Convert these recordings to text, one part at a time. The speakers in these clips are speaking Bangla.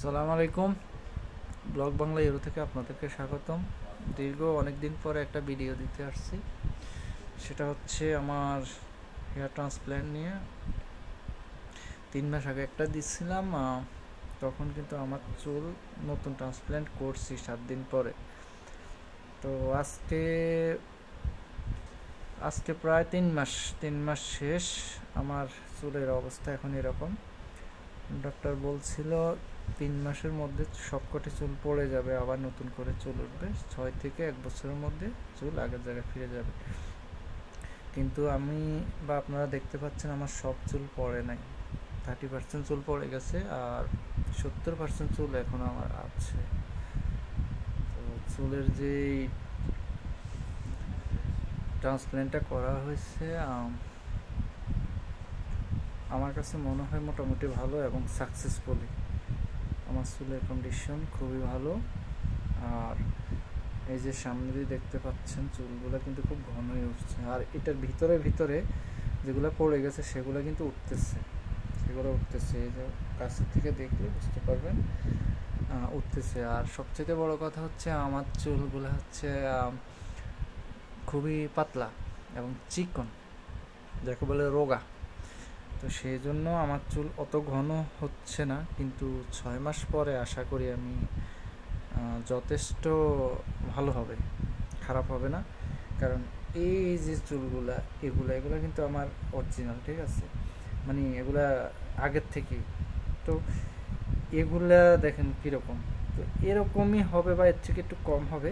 আসসালামু আলাইকুম। ব্লগ বাংলা ইউরো থেকে আপনাদেরকে স্বাগতম। দীর্ঘ অনেক দিন পরে একটা ভিডিও দিতে আসছি। সেটা হচ্ছে আমার হেয়ার ট্রান্সপ্ল্যান্ট নিয়ে। 3 মাস আগে একটা দিচ্ছিলাম, তখন কিন্তু আমার চুল নতুন ট্রান্সপ্ল্যান্ট করছি 7 দিন পরে। তো আজকে আজকে প্রায় 3 মাস শেষ। আমার চুলের অবস্থা এখন এরকম। ডক্টর বলছিল 3 মাসের মধ্যে সবকটি চুল পড়ে যাবে, আবার নতুন করে চুল উঠবে, 6 থেকে 1 বছরের মধ্যে চুল আগের জায়গায় ফিরে যাবে। কিন্তু আমি বা আপনারা দেখতে পাচ্ছেন আমার সব চুল পড়ে নাই। 30% চুল পড়ে গেছে, আর 70% চুল এখন আমার আছে। তো চুলের যে ট্রান্সপ্ল্যান্টটা করা হয়েছে, আমার কাছে মনে হয় মোটামুটি ভালো এবং সাকসেসফুলি। আমার চুলের কন্ডিশন খুবই ভালো। আর এই যে সামনে দিয়ে দেখতে পাচ্ছেন চুলগুলো কিন্তু খুব ঘন হয়ে উঠছে, আর এটার ভিতরে ভিতরে যেগুলো পড়ে গেছে সেগুলো কিন্তু উঠতেছে। এই যে কাছের থেকে দেখলে বুঝতে পারবেন, উঠতেছে। আর সবচেয়ে বড় কথা হচ্ছে আমার চুলগুলো হচ্ছে খুবই পাতলা এবং চিকন, যাকে বলে রোগা। তো সেই জন্য আমার চুল অত ঘন হচ্ছে না, কিন্তু 6 মাস পরে আশা করি আমি যথেষ্ট ভালো হবে, খারাপ হবে না। কারণ এই যে চুলগুলা এগুলা কিন্তু আমার অরিজিনাল, ঠিক আছে? মানে এগুলা আগের থেকেই। তো এগুলা দেখেন কীরকম, তো এরকমই হবে বা এর থেকে একটু কম হবে,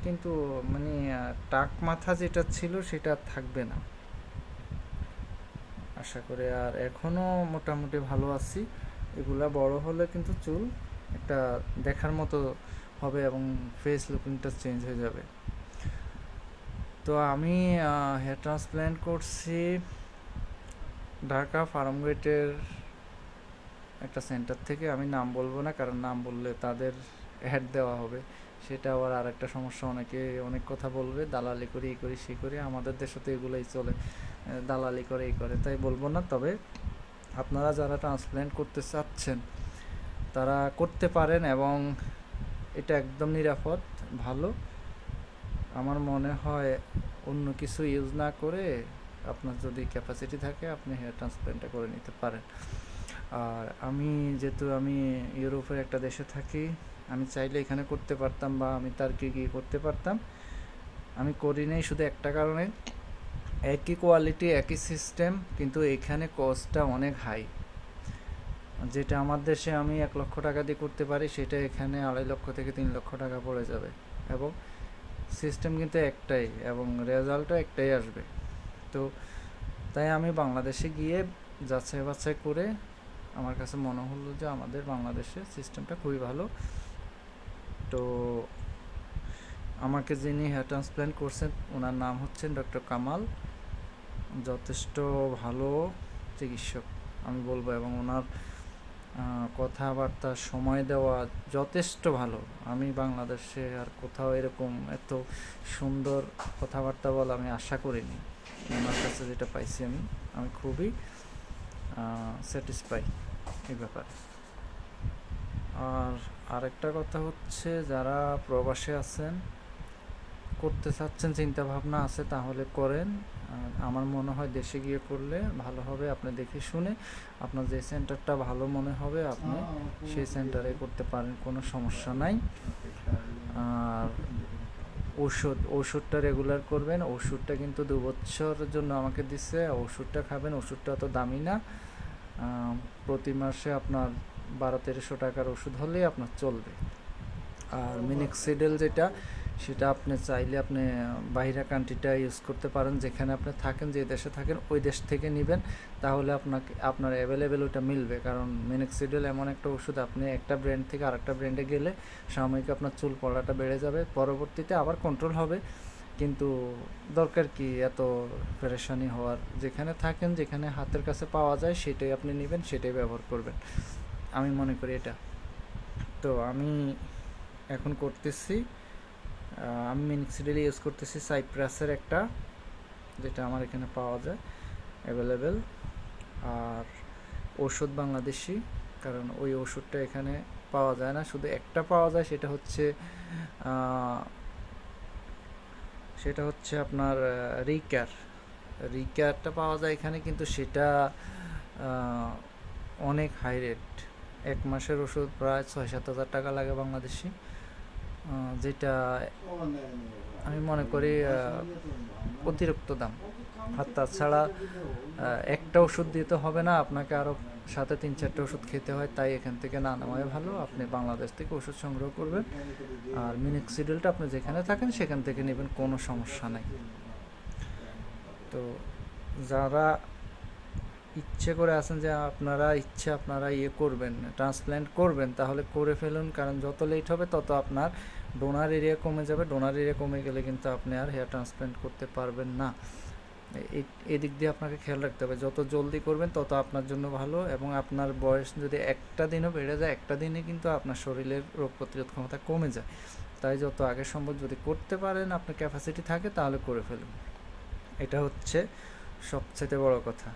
কিন্তু মানে টাক মাথা যেটা ছিল সেটা থাকবে না আশা করে। আর এখনও মোটামুটি ভালো আছি। এগুলা বড় হলে কিন্তু চুল একটা দেখার মতো হবে এবং ফেস লুকিংটা চেঞ্জ হয়ে যাবে। তো আমি হেয়ার ট্রান্সপ্ল্যান্ট করছি ঢাকা ফার্মগেটের একটা সেন্টার থেকে। আমি নাম বলবো না, কারণ নাম বললে তাদের অ্যাড দেওয়া হবে, সেটা আবার আর একটা সমস্যা। অনেকে অনেক কথা বলবে, দালালি করি, এই করি, সেই করি। আমাদের দেশে তো এগুলোই চলে, দালালি করে, এই করে, তাই বলবো না। তবে আপনারা যারা ট্রান্সপ্ল্যান্ট করতে চাচ্ছেন তারা করতে পারেন, এবং এটা একদম নিরাপদ, ভালো। আমার মনে হয় অন্য কিছু ইউজ না করে আপনার যদি ক্যাপাসিটি থাকে আপনি হেয়ার ট্রান্সপ্ল্যান্টটা করে নিতে পারেন। আর যেহেতু আমি ইউরোপের একটা দেশে থাকি, আমি চাইলে এখানে করতে পারতাম, বা আমি তার্কে গিয়ে করতে পারতাম। আমি করি নাই শুধু একটা কারণে, একই কোয়ালিটি, একই সিস্টেম, কিন্তু এখানে কস্টটা অনেক হাই। যেটা আমার দেশে আমি 1 লক্ষ টাকা দিয়ে করতে পারি, সেটা এখানে 2.5 লক্ষ থেকে 3 লক্ষ টাকা পড়ে যাবে। এবং সিস্টেম কিন্তু একটাই, এবং রেজাল্টও একটাই আসবে। তো তাই আমি বাংলাদেশে গিয়ে যাচাই বাছাই করে আমার কাছে মনে হলো যে আমাদের বাংলাদেশের সিস্টেমটা খুবই ভালো। তো আমাকে যিনি হেয়ার ট্রান্সপ্ল্যান্ট করছেন ওনার নাম হচ্ছেন ডক্টর কামাল। যথেষ্ট ভালো চিকিৎসক আমি বলবো, এবং ওনার কথাবার্তা, সময় দেওয়া যথেষ্ট ভালো। আমি বাংলাদেশে আর কোথাও এরকম এত সুন্দর কথাবার্তা বলা আমি আশা করিনি। ওনার কাছে যেটা পাইছি আমি খুবই স্যাটিসফাই এই ব্যাপারে। আর আরেকটা কথা হচ্ছে, যারা প্রবাসে আছেন, করতে চাচ্ছেন, চিন্তা ভাবনা আছে, তাহলে করেন। আমার মনে হয় দেশে গিয়ে করলে ভালো হবে। আপনি দেখে শুনে আপনার যে সেন্টারটা ভালো মনে হবে আপনি সেই সেন্টারে করতে পারেন, কোনো সমস্যা নাই। আর ওষুধটা রেগুলার করবেন। ওষুধটা কিন্তু 2 বছরের জন্য আমাকে দিচ্ছে। ওষুধটা খাবেন, ওষুধটা অত দামি না। প্রতি মাসে আপনার 1200-1300 টাকার ওষুধ হলেই আপনার চলবে। আর মিনিক্সিডেল যেটা, সেটা আপনি চাইলে আপনি বাইরের কান্ট্রিটা ইউজ করতে পারেন। যেখানে আপনি থাকেন, যে দেশে থাকেন, ওই দেশ থেকে নেবেন, তাহলে আপনার অ্যাভেলেবেল ওইটা মিলবে। কারণ মিনিক্সিডেল এমন একটা ওষুধ, আপনি একটা ব্র্যান্ড থেকে আরেকটা ব্র্যান্ডে গেলে সাময়িক আপনার চুল পড়াটা বেড়ে যাবে, পরবর্তীতে আবার কন্ট্রোল হবে। কিন্তু দরকার কি এত পেরেশানি হওয়ার? যেখানে থাকেন, যেখানে হাতের কাছে পাওয়া যায়, সেটাই আপনি নেবেন, সেটাই ব্যবহার করবেন, আমি মনে করি এটা। তো আমি এখন করতেছি, আমি মিনিক্সিডেল ইউজ করতেছি সাইপ্রাসের একটা, যেটা আমার এখানে পাওয়া যায় অ্যাভেলেবেল। আর ওষুধ বাংলাদেশি, কারণ ওই ওষুধটা এখানে পাওয়া যায় না, শুধু একটা পাওয়া যায়, সেটা হচ্ছে আপনার রিক্যারটা পাওয়া যায় এখানে, কিন্তু সেটা অনেক হাই রেট। 1 মাসের ওষুধ প্রায় 6-7 হাজার টাকা লাগে বাংলাদেশি, যেটা আমি মনে করি অতিরিক্ত দাম। আর তাছাড়া একটা ওষুধ দিতে হবে না, আপনাকে আরও সাথে 3-4টে ওষুধ খেতে হয়, তাই এখান থেকে না নেওয়াই ভালো। আপনি বাংলাদেশ থেকে ওষুধ সংগ্রহ করবেন, আর মিনক্সিডিলটা আপনি যেখানে থাকেন সেখান থেকে নেবেন, কোনো সমস্যা নেই। তো যারা ইচ্ছে করে আছেন যে আপনারা করবেন, ট্রান্সপ্ল্যান্ট করবেন, তাহলে করে ফেলুন, কারণ যত লেট হবে তত আপনার ডোনার এরিয়া কমে যাবে। ডোনার এরিয়া কমে গেলে কিন্তু আপনি আর হেয়ার ট্রান্সপ্ল্যান্ট করতে পারবেন না। এদিক দিয়ে আপনাকে খেয়াল রাখতে হবে, যত জলদি করবেন তত আপনার জন্য ভালো। এবং আপনার বয়স যদি একটা দিনও বেড়ে যায়, একটা দিনে কিন্তু আপনার শরীরের রোগ প্রতিরোধ ক্ষমতা কমে যায়। তাই যত আগে সম্ভব যদি করতে পারেন, আপনার ক্যাপাসিটি থাকে, তাহলে করে ফেলুন। এটা হচ্ছে সবচেয়ে বড় কথা।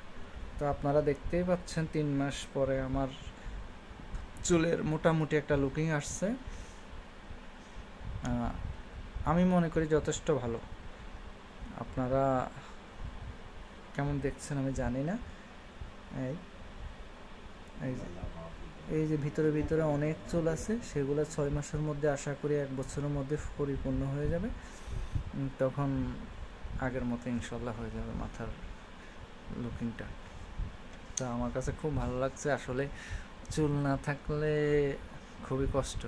তো আপনারা দেখতেই পাচ্ছেন 3 মাস পরে আমার চুলের মোটামুটি একটা লুকিং আসছে। আমি মনে করি যথেষ্ট ভালো। আপনারা কেমন দেখছেন আমি জানি না। এই যে ভিতরে অনেক চুল আছে, সেগুলো 6 মাসের মধ্যে, আশা করি 1 বছরের মধ্যে পরিপূর্ণ হয়ে যাবে। তখন আগের মতো ইনশাল্লাহ হয়ে যাবে মাথার লুকিংটা। তো আমার কাছে খুব ভালো লাগছে। আসলে চুল না থাকলে খুবই কষ্ট,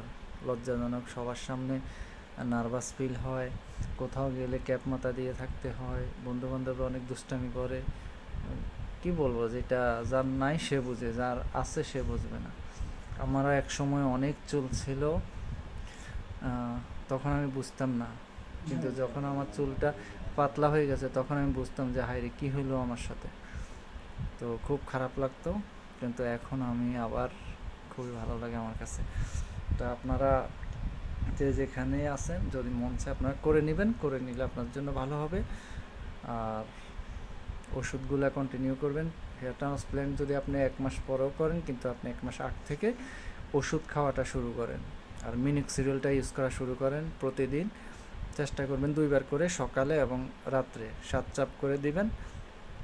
লজ্জাজনক, সবার সামনে নার্ভাস ফিল হয়, কোথাও গেলে ক্যাপ মাথা দিয়ে থাকতে হয়, বন্ধুবান্ধবরা অনেক দুষ্টামি করে। কি বলবো, যেটা যার নাই সে বুঝে, যার আছে সে বুঝবে না। আমারও এক সময় অনেক চুল ছিল, তখন আমি বুঝতাম না, কিন্তু যখন আমার চুলটা পাতলা হয়ে গেছে তখন আমি বুঝতাম যে হায়রে কী হইলো আমার সাথে। তো খুব খারাপ লাগতো, কিন্তু এখন আমি আবার খুবই ভালো লাগে আমার কাছে। তো আপনারা যে যেখানে আছেন, যদি মন চায় আপনারা করে নেবেন, করে নিলে আপনার জন্য ভালো হবে। আর ওষুধগুলো কন্টিনিউ করবেন। হেয়ার ট্রান্সপ্ল্যান্ট যদি আপনি 1 মাস পরেও করেন, কিন্তু আপনি 1 মাস আগ থেকে ওষুধ খাওয়াটা শুরু করেন, আর মিনক্সিডিলটা ইউজ করা শুরু করেন। প্রতিদিন চেষ্টা করবেন 2 বার করে, সকালে এবং রাত্রে 7 চাপ করে দিবেন,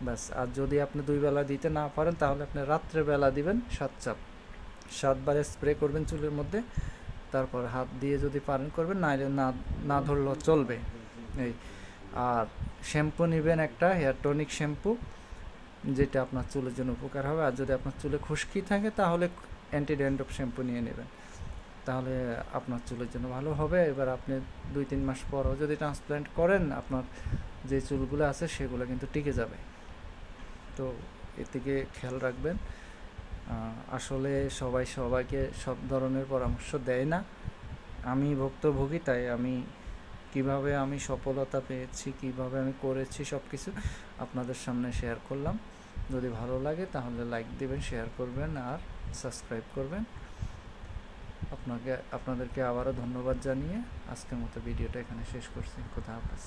ব্যাস। আর যদি আপনি 2 বেলা দিতে না পারেন, তাহলে আপনি রাত্রে বেলা দিবেন 7 চাপ। 7 বারে স্প্রে করবেন চুলের মধ্যে, তারপর হাত দিয়ে যদি পারেন করবেন, নাইলে না ধরলেও চলবে। এই আর শ্যাম্পু নেবেন একটা হেয়ার টনিক শ্যাম্পু, যেটা আপনার চুলের জন্য উপকার হবে। আর যদি আপনার চুলে খুশকি থাকে, তাহলে অ্যান্টি ড্যান্ড্রফ শ্যাম্পু নিয়ে নেবেন, তাহলে আপনার চুলের জন্য ভালো হবে। এবার আপনি 2-3 মাস পরও যদি ট্রান্সপ্ল্যান্ট করেন, আপনার যে চুলগুলো আছে সেগুলো কিন্তু টিকে যাবে। তো এর থেকে খেয়াল রাখবেন। আসলে সবাইকে সব ধরনের পরামর্শ দেয় না। আমি ভুক্তভোগী, তাই আমি কিভাবে আমি সফলতা পেয়েছি, কিভাবে আমি করেছি, সব কিছু আপনাদের সামনে শেয়ার করলাম। যদি ভালো লাগে তাহলে লাইক দিবেন, শেয়ার করবেন আর সাবস্ক্রাইব করবেন। আপনাদেরকে আবারও ধন্যবাদ জানিয়ে আজকের মতো ভিডিওটা এখানে শেষ করছি। খোদা হাফেজ।